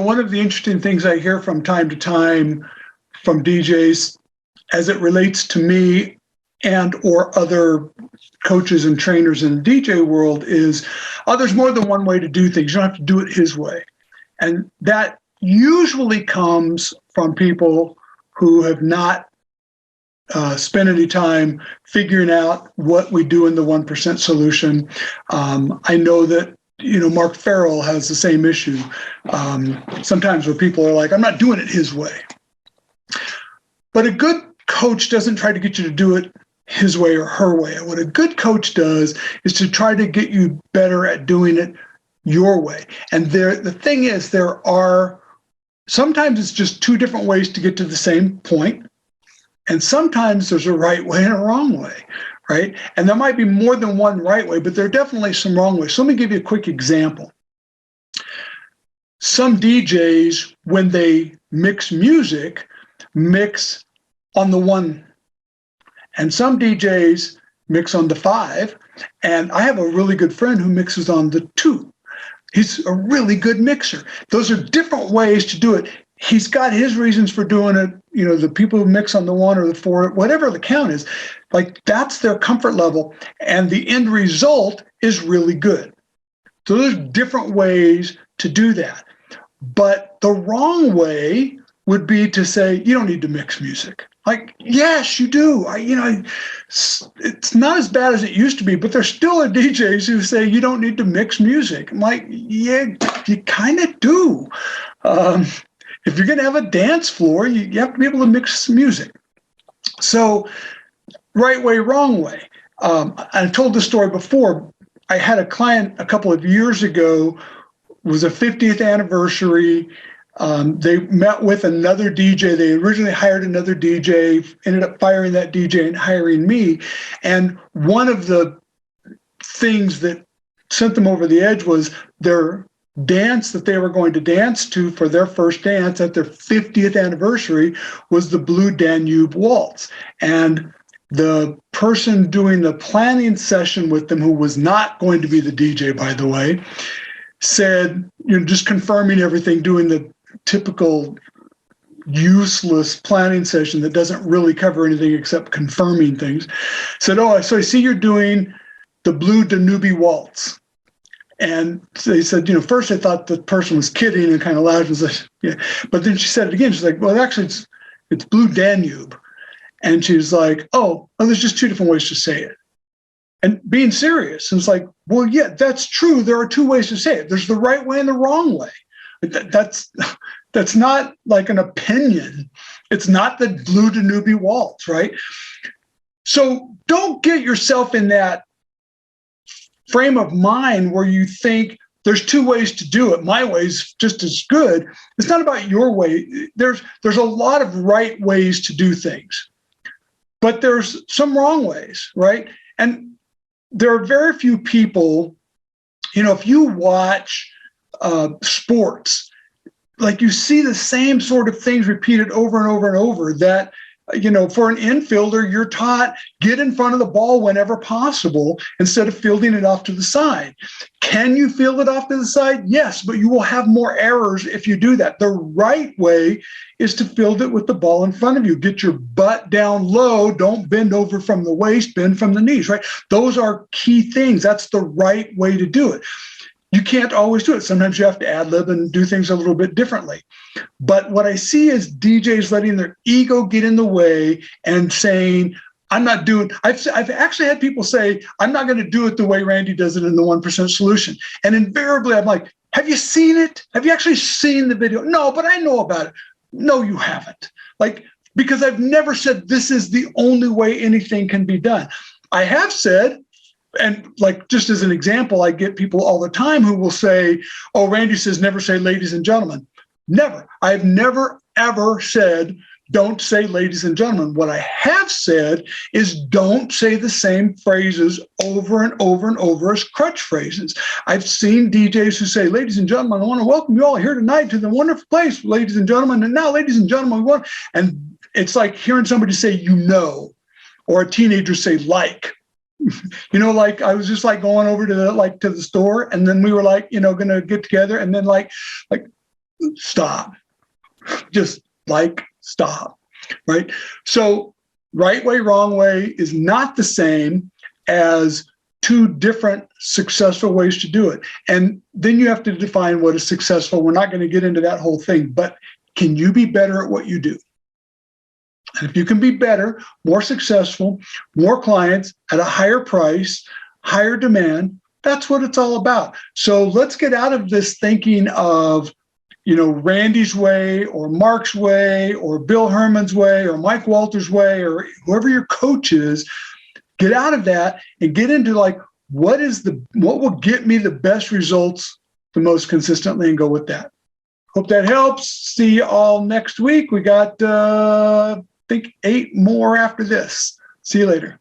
one of the interesting things I hear from time to time from DJs as it relates to me and or other coaches and trainers in the DJ world is, oh, there's more than one way to do things. You don't have to do it his way. And that usually comes from people who have not spent any time figuring out what we do in the 1% solution. I know that, Mark Farrell has the same issue. Sometimes where people are like, I'm not doing it his way. But a good coach doesn't try to get you to do it his way or her way. What a good coach does is to try to get you better at doing it your way. And the thing is, sometimes it's just two different ways to get to the same point. And sometimes there's a right way and a wrong way, right? And there might be more than one right way, but there are definitely some wrong ways. So let me give you a quick example. Some DJs, when they mix music, mix on the 1, and some DJs mix on the 5, and I have a really good friend who mixes on the 2. He's a really good mixer. Those are different ways to do it. He's got his reasons for doing it. The people who mix on the 1 or the 4, whatever the count is, like that's their comfort level, and the end result is really good. So there's different ways to do that. But the wrong way would be to say, you don't need to mix music. Like, yes, you do. It's not as bad as it used to be, but there still are DJs who say you don't need to mix music. I'm like, yeah, you kind of do. If you're going to have a dance floor, you have to be able to mix music. So right way, wrong way. I told this story before. I had a client a couple of years ago. It was a 50th anniversary. They met with another DJ. They originally hired another DJ, ended up firing that DJ and hiring me. And one of the things that sent them over the edge was their dance that they were going to dance to for their first dance at their 50th anniversary was the Blue Danube Waltz. And the person doing the planning session with them, who was not going to be the DJ, by the way, said, just confirming everything, doing the typical useless planning session that doesn't really cover anything except confirming things, said, oh, so I see you're doing the Blue Danube Waltz. And they said, first I thought the person was kidding and kind of laughed and said, yeah. But then she said it again. She's like, well, actually, it's Blue Danube. And she was like, oh, there's just two different ways to say it. And being serious. And it's like, well, yeah, that's true. There are two ways to say it. There's the right way and the wrong way. That's not like an opinion. It's not the Blue Danube Waltz, right? So don't get yourself in that frame of mind where you think there's two ways to do it. My way's just as good. It's not about your way. There's a lot of right ways to do things, but there's some wrong ways, right? And there are very few people, if you watch sports, like you see the same sort of things repeated over and over and over that, for an infielder, you're taught get in front of the ball whenever possible instead of fielding it off to the side. Can you field it off to the side? Yes, but you will have more errors if you do that. The right way is to field it with the ball in front of you. Get your butt down low. Don't bend over from the waist, bend from the knees, right? Those are key things. That's the right way to do it. You can't always do it. Sometimes you have to ad-lib and do things a little bit differently. But what I see is DJs letting their ego get in the way and saying, I'm not doing, I've actually had people say, I'm not going to do it the way Randy does it in the 1% solution. And invariably, I'm like, have you seen it? Have you actually seen the video? No, but I know about it. No, you haven't. Because I've never said this is the only way anything can be done. I have said, and just as an example, I get people all the time who will say, oh, Randy says never say ladies and gentlemen. Never. I've never, ever said don't say ladies and gentlemen. What I have said is don't say the same phrases over and over and over as crutch phrases. I've seen DJs who say, ladies and gentlemen, I want to welcome you all here tonight to the wonderful place, ladies and gentlemen. And now, ladies and gentlemen, and it's like hearing somebody say, or a teenager say, I was just going over to the store, and then we were going to get together, and then stop. Just like stop, right? So right way, wrong way is not the same as two different successful ways to do it. And then you have to define what is successful. We're not going to get into that whole thing, but can you be better at what you do? And if you can be better, more successful, more clients at a higher price, higher demand, that's what it's all about. So let's get out of this thinking of, Randy's way or Mark's way or Bill Herman's way or Mike Walter's way or whoever your coach is. Get out of that and get into like, what will get me the best results the most consistently, and go with that. Hope that helps. See you all next week. We got, I think 8 more after this. See you later.